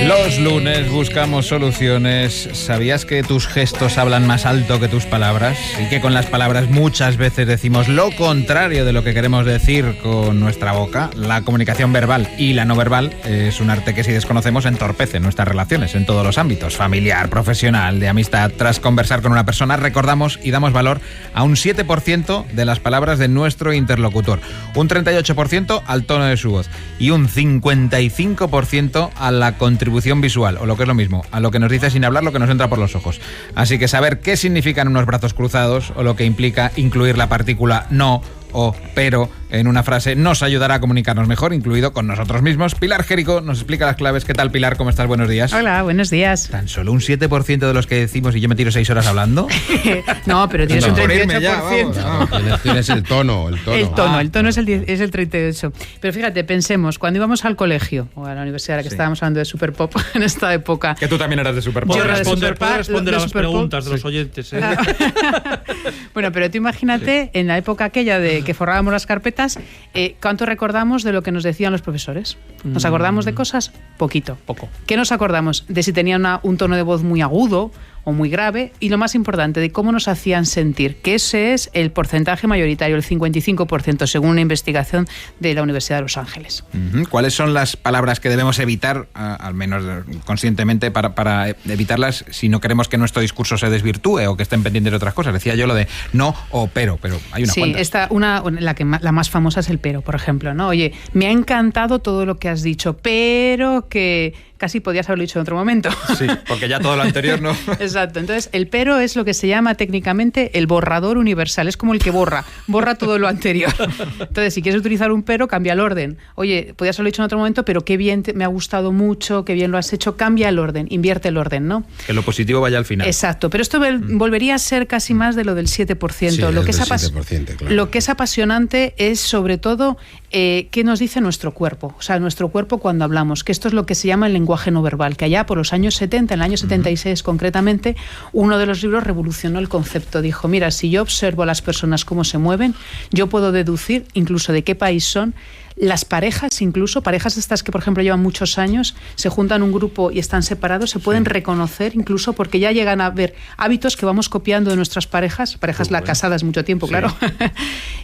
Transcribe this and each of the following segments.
Los lunes buscamos soluciones. ¿Sabías que tus gestos hablan más alto que tus palabras? Y que con las palabras muchas veces decimos lo contrario de lo que queremos decir con nuestra boca. La comunicación verbal y la no verbal es un arte que, si desconocemos, entorpece nuestras relaciones en todos los ámbitos: familiar, profesional, de amistad. Tras conversar con una persona, recordamos y damos valor a un 7% de las palabras de nuestro interlocutor, un 38% al tono de su voz y un 55% a la contribución visual, o lo que es lo mismo, a lo que nos dice sin hablar lo que nos entra por los ojos. Así que saber qué significan unos brazos cruzados o lo que implica incluir la partícula no o pero en una frase nos ayudará a comunicarnos mejor, incluido con nosotros mismos. Pilar Jerico nos explica las claves. ¿Qué tal, Pilar? ¿Cómo estás? Buenos días. Hola, buenos días. ¿Tan solo un 7% de los que decimos y yo me tiro 6 horas hablando? No, pero tienes un 38%. Tienes el tono. El tono es el 38%. Pero fíjate, pensemos, cuando íbamos al colegio o a la universidad, ahora que estábamos hablando de Superpop en esta época... Que tú también eras de Superpop. Puedo responder a las preguntas de los oyentes. Bueno, pero tú imagínate, en la época aquella de que forrábamos las carpetas, ¿cuánto recordamos de lo que nos decían los profesores? ¿Nos acordamos de cosas? Poquito. Poco. ¿Qué nos acordamos? De si tenían un tono de voz muy agudo o muy grave, y lo más importante, de cómo nos hacían sentir, que ese es el porcentaje mayoritario, el 55%, según una investigación de la Universidad de Los Ángeles. ¿Cuáles son las palabras que debemos evitar, al menos conscientemente, para evitarlas si no queremos que nuestro discurso se desvirtúe o que estén pendientes de otras cosas? Decía yo lo de no o pero hay una cuantas. La más famosa es el pero, por ejemplo, ¿no? Oye, me ha encantado todo lo que has dicho, pero que casi podías haberlo dicho en otro momento. Sí, porque ya todo lo anterior no. Exacto. Entonces, el pero es lo que se llama técnicamente el borrador universal. Es como el que borra todo lo anterior. Entonces, si quieres utilizar un pero, cambia el orden. Oye, podías haberlo dicho en otro momento, pero qué bien, me ha gustado mucho, qué bien lo has hecho. Cambia el orden, invierte el orden, ¿no? Que lo positivo vaya al final. Exacto. Pero esto volvería a ser casi más de lo del 7%. Sí, lo, que es 7%, claro. Lo que es apasionante es, sobre todo, qué nos dice nuestro cuerpo. O sea, nuestro cuerpo cuando hablamos, que esto es lo que se llama el lenguaje no verbal, que allá por los años 70, en el año 76 concretamente, uno de los libros revolucionó el concepto. Dijo, mira, si yo observo a las personas cómo se mueven, yo puedo deducir incluso de qué país son. Las parejas, incluso parejas estas que, por ejemplo, llevan muchos años, se juntan un grupo y están separados, se pueden reconocer incluso porque ya llegan a ver hábitos que vamos copiando de nuestras parejas casadas mucho tiempo, claro.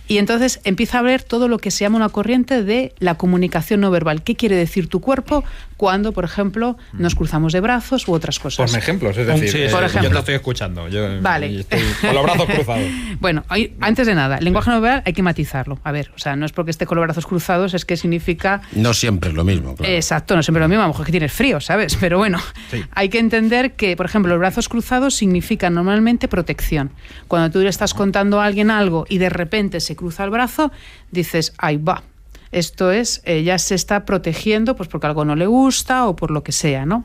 Y entonces empieza a ver todo lo que se llama una corriente de la comunicación no verbal. ¿Qué quiere decir tu cuerpo cuando, por ejemplo, nos cruzamos de brazos u otras cosas? Por ejemplo, es decir, por ejemplo. Yo te estoy escuchando. Vale. Estoy con los brazos cruzados. Bueno, antes de nada, el lenguaje no verbal hay que matizarlo. A ver, o sea, no es porque esté con los brazos cruzados es que significa... No siempre es lo mismo, claro. Exacto, no siempre es lo mismo, a lo mejor que tienes frío, ¿sabes? Pero bueno, hay que entender que, por ejemplo, los brazos cruzados significan normalmente protección. Cuando tú le estás contando a alguien algo y de repente se cruza el brazo, dices, ahí va. Esto es, ya se está protegiendo pues porque algo no le gusta o por lo que sea, ¿no?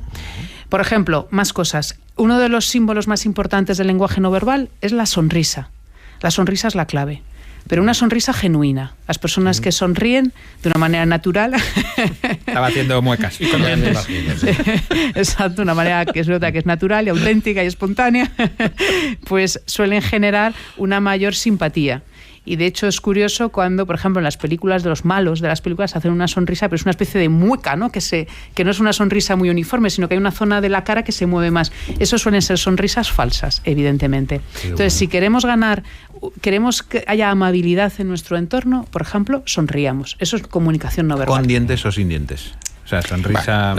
Por ejemplo, más cosas. Uno de los símbolos más importantes del lenguaje no verbal es la sonrisa. La sonrisa es la clave. Pero una sonrisa genuina. Las personas que sonríen de una manera natural... Estaba haciendo muecas. Y con dientes. Exacto, una manera que es natural y auténtica y espontánea, pues suelen generar una mayor simpatía. Y de hecho es curioso cuando, por ejemplo, en las películas de los malos de las películas hacen una sonrisa, pero es una especie de mueca, ¿no? Que no es una sonrisa muy uniforme, sino que hay una zona de la cara que se mueve más. Eso suelen ser sonrisas falsas, evidentemente. Entonces, si queremos que haya amabilidad en nuestro entorno, por ejemplo, sonríamos. Eso es comunicación no verbal. ¿Con dientes o sin dientes? O sea, sonrisa...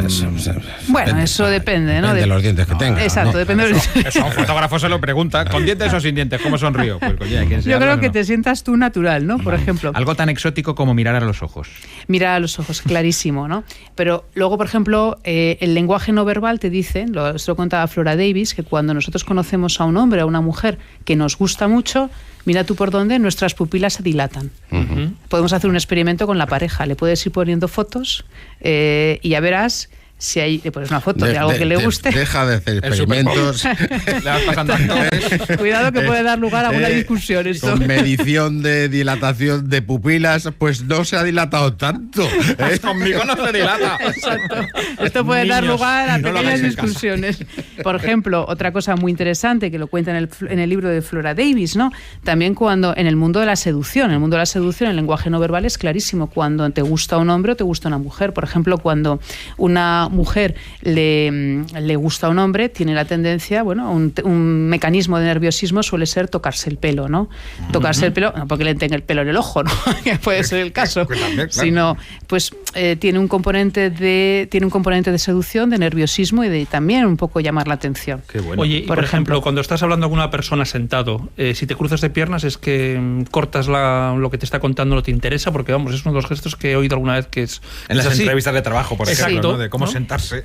Bueno, eso depende, ¿no? Depende de los dientes que tenga. Exacto, ¿no? depende de los dientes. Eso a un fotógrafo se lo pregunta. ¿Con dientes o sin dientes? ¿Cómo sonrío? Pues, oye, yo creo que te sientas tú natural, ¿no? Por ejemplo. Algo tan exótico como mirar a los ojos. Mirar a los ojos, clarísimo, ¿no? Pero luego, por ejemplo, el lenguaje no verbal te dice, esto lo contaba Flora Davis, que cuando nosotros conocemos a un hombre o a una mujer que nos gusta mucho, mira tú por dónde nuestras pupilas se dilatan. Podemos hacer un experimento con la pareja. Le puedes ir poniendo fotos y ya verás Si ahí le pones una foto de algo que le guste... Deja de hacer experimentos. Le vas pasando Cuidado que puede dar lugar a una discusión esto. Con medición de dilatación de pupilas, pues no se ha dilatado tanto. Conmigo no se dilata. Exacto. Esto puede dar lugar a pequeñas discusiones. Por ejemplo, otra cosa muy interesante que lo cuenta en el libro de Flora Davis, ¿no? También cuando en el mundo de la seducción, el lenguaje no verbal es clarísimo. Cuando te gusta un hombre o te gusta una mujer. Por ejemplo, cuando una mujer le gusta a un hombre, tiene la tendencia, un mecanismo de nerviosismo suele ser tocarse el pelo, ¿no? Tocarse el pelo, no porque le tenga el pelo en el ojo, ¿no? Que puede ser el caso, claro. Sino, pues tiene un componente de seducción, de nerviosismo y de también un poco llamar la atención. Qué bueno. Oye, por ejemplo, cuando estás hablando con una persona sentado, si te cruzas de piernas es que cortas lo que te está contando, no te interesa, porque vamos, es uno de los gestos que he oído alguna vez que es en las así. Entrevistas de trabajo, por ejemplo, ¿no? De cómo sentarse.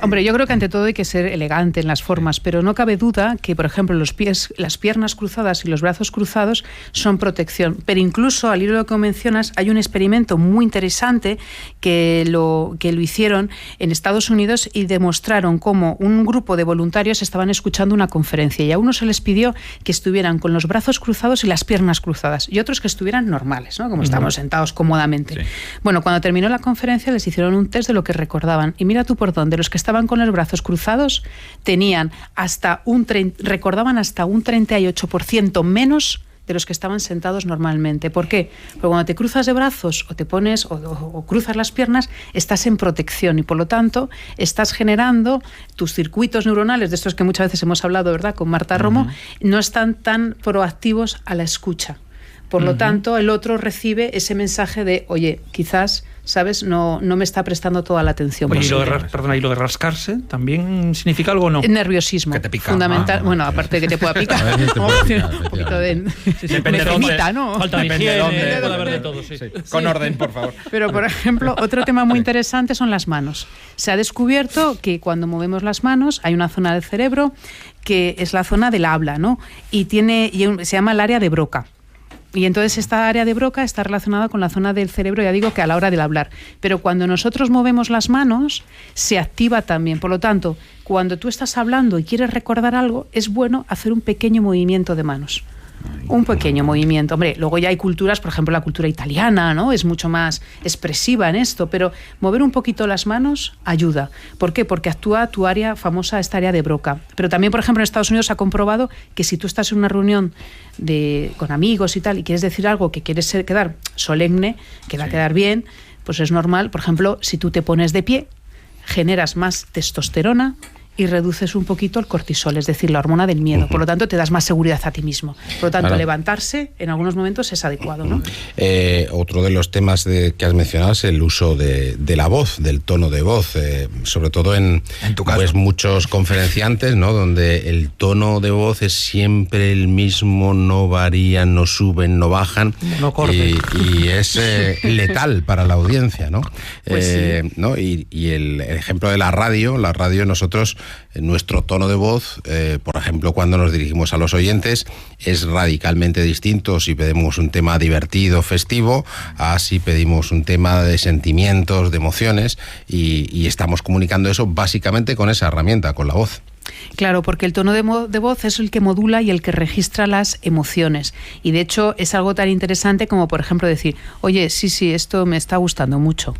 Hombre, yo creo que ante todo hay que ser elegante en las formas, pero no cabe duda que, por ejemplo, las piernas cruzadas y los brazos cruzados son protección. Pero incluso, al hilo de lo que mencionas, hay un experimento muy interesante que lo hicieron en Estados Unidos y demostraron cómo un grupo de voluntarios estaban escuchando una conferencia y a unos se les pidió que estuvieran con los brazos cruzados y las piernas cruzadas y otros que estuvieran normales, ¿no? Como estábamos sentados cómodamente. Sí. Bueno, cuando terminó la conferencia les hicieron un test de lo que recordaban y mira tú por dónde, los que estaban con los brazos cruzados tenían recordaban hasta un 38% menos de los que estaban sentados normalmente. ¿Por qué? Porque cuando te cruzas de brazos o te pones o cruzas las piernas, estás en protección y por lo tanto estás generando tus circuitos neuronales, de estos que muchas veces hemos hablado, ¿verdad?, con Marta Romo, no están tan proactivos a la escucha. Por lo tanto, el otro recibe ese mensaje de, oye, quizás, ¿sabes?, no me está prestando toda la atención. Oye, ¿y lo de rascarse también significa algo o no? Nerviosismo. Que te pica. Fundamental. Bueno, aparte de que te pueda picar. Un poquito de... Depende de dónde, ¿no? Falta de higiene, puede haber de todo, sí. Con orden, por favor. Pero, por ejemplo, otro tema muy interesante son las manos. Se ha descubierto que cuando movemos las manos hay una zona del cerebro que es la zona del habla, ¿no? Y se llama el área de Broca. Y entonces esta área de Broca está relacionada con la zona del cerebro, ya digo, que a la hora del hablar. Pero cuando nosotros movemos las manos, se activa también. Por lo tanto, cuando tú estás hablando y quieres recordar algo, es bueno hacer un pequeño movimiento de manos. Un pequeño movimiento. Hombre, luego ya hay culturas, por ejemplo la cultura italiana, ¿no? Es mucho más expresiva en esto, pero mover un poquito las manos ayuda. ¿Por qué? Porque actúa tu área famosa, esta área de Broca. Pero también, por ejemplo, en Estados Unidos se ha comprobado que si tú estás en una reunión con amigos y tal, y quieres decir algo que quieres quedar solemne, que va a quedar bien, pues es normal. Por ejemplo, si tú te pones de pie, generas más testosterona y reduces un poquito el cortisol, es decir, la hormona del miedo. Por lo tanto, te das más seguridad a ti mismo. Por lo tanto, levantarse en algunos momentos es adecuado, ¿no? Otro de los temas que has mencionado es el uso de la voz, del tono de voz, sobre todo en tu caso. Pues muchos conferenciantes, ¿no?, donde el tono de voz es siempre el mismo, no varían, no suben, no bajan, no corte. Y es letal para la audiencia, ¿no? Pues sí. ¿no? Y el ejemplo de la radio nosotros, nuestro tono de voz, por ejemplo, cuando nos dirigimos a los oyentes, es radicalmente distinto si pedimos un tema divertido, festivo, a si pedimos un tema de sentimientos, de emociones, y estamos comunicando eso básicamente con esa herramienta, con la voz. Claro, porque el tono de voz es el que modula y el que registra las emociones. Y de hecho es algo tan interesante como, por ejemplo, decir, oye, sí, esto me está gustando mucho.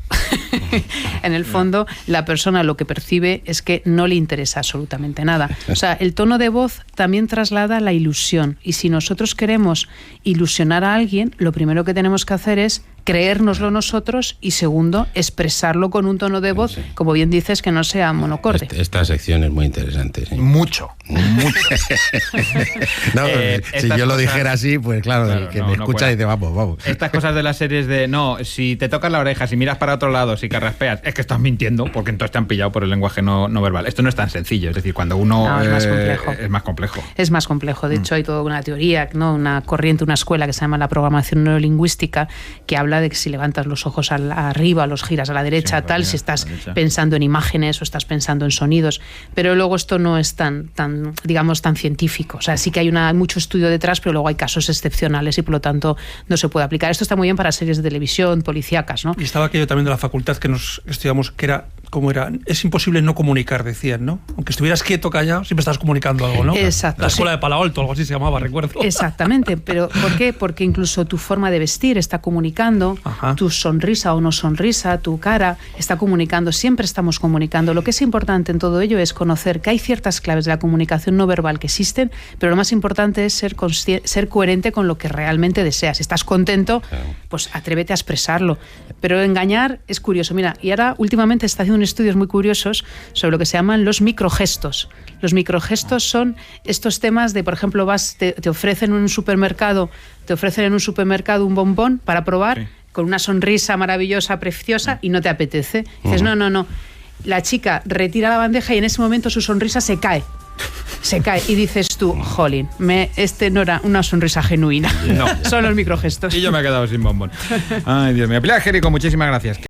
En el fondo, la persona lo que percibe es que no le interesa absolutamente nada. O sea, el tono de voz también traslada la ilusión. Y si nosotros queremos ilusionar a alguien, lo primero que tenemos que hacer es creérnoslo nosotros y, segundo, expresarlo con un tono de voz, como bien dices, que no sea monocorde. Esta sección es muy interesante. ¿Sí? Mucho. No, si yo lo dijera así, pues claro, el que me escucha dice, vamos. Estas cosas de las series de, no, si te tocas la oreja, si miras para otro lado, si carraspeas, es que estás mintiendo, porque entonces te han pillado por el lenguaje no verbal. Esto no es tan sencillo, es decir, cuando uno... es más complejo. Es más complejo. Es más complejo. De hecho, hay toda una teoría, ¿no?, una corriente, una escuela que se llama la programación neurolingüística, que habla habla de que si levantas los ojos arriba, los giras a la derecha, tal, si estás pensando en imágenes o estás pensando en sonidos. Pero luego esto no es tan digamos, tan científico. O sea, sí que hay mucho estudio detrás, pero luego hay casos excepcionales y por lo tanto no se puede aplicar. Esto está muy bien para series de televisión, policíacas, ¿no? Y estaba aquello también de la facultad que nos estudiamos, que era, ¿cómo era? Es imposible no comunicar, decían, ¿no? Aunque estuvieras quieto, callado, siempre estás comunicando algo, ¿no? Exacto. La escuela de Palo Alto, algo así se llamaba, recuerdo. Exactamente, pero ¿por qué? Porque incluso tu forma de vestir está comunicando, tu sonrisa o no sonrisa, tu cara está comunicando, siempre estamos comunicando. Lo que es importante en todo ello es conocer que hay ciertas claves de la comunicación no verbal que existen, pero lo más importante es ser coherente con lo que realmente deseas. Si estás contento, pues atrévete a expresarlo. Pero engañar es curioso. Mira, y ahora últimamente está haciendo estudios muy curiosos sobre lo que se llaman los microgestos. Los microgestos son estos temas de, por ejemplo, te ofrecen en un supermercado un bombón para probar con una sonrisa maravillosa, preciosa, y no te apetece. Dices, no. La chica retira la bandeja y en ese momento su sonrisa se cae. Y dices tú, jolín, este no era una sonrisa genuina. No. Son los microgestos. Y yo me he quedado sin bombón. Ay, Dios mío. Pilar Jerico, muchísimas gracias.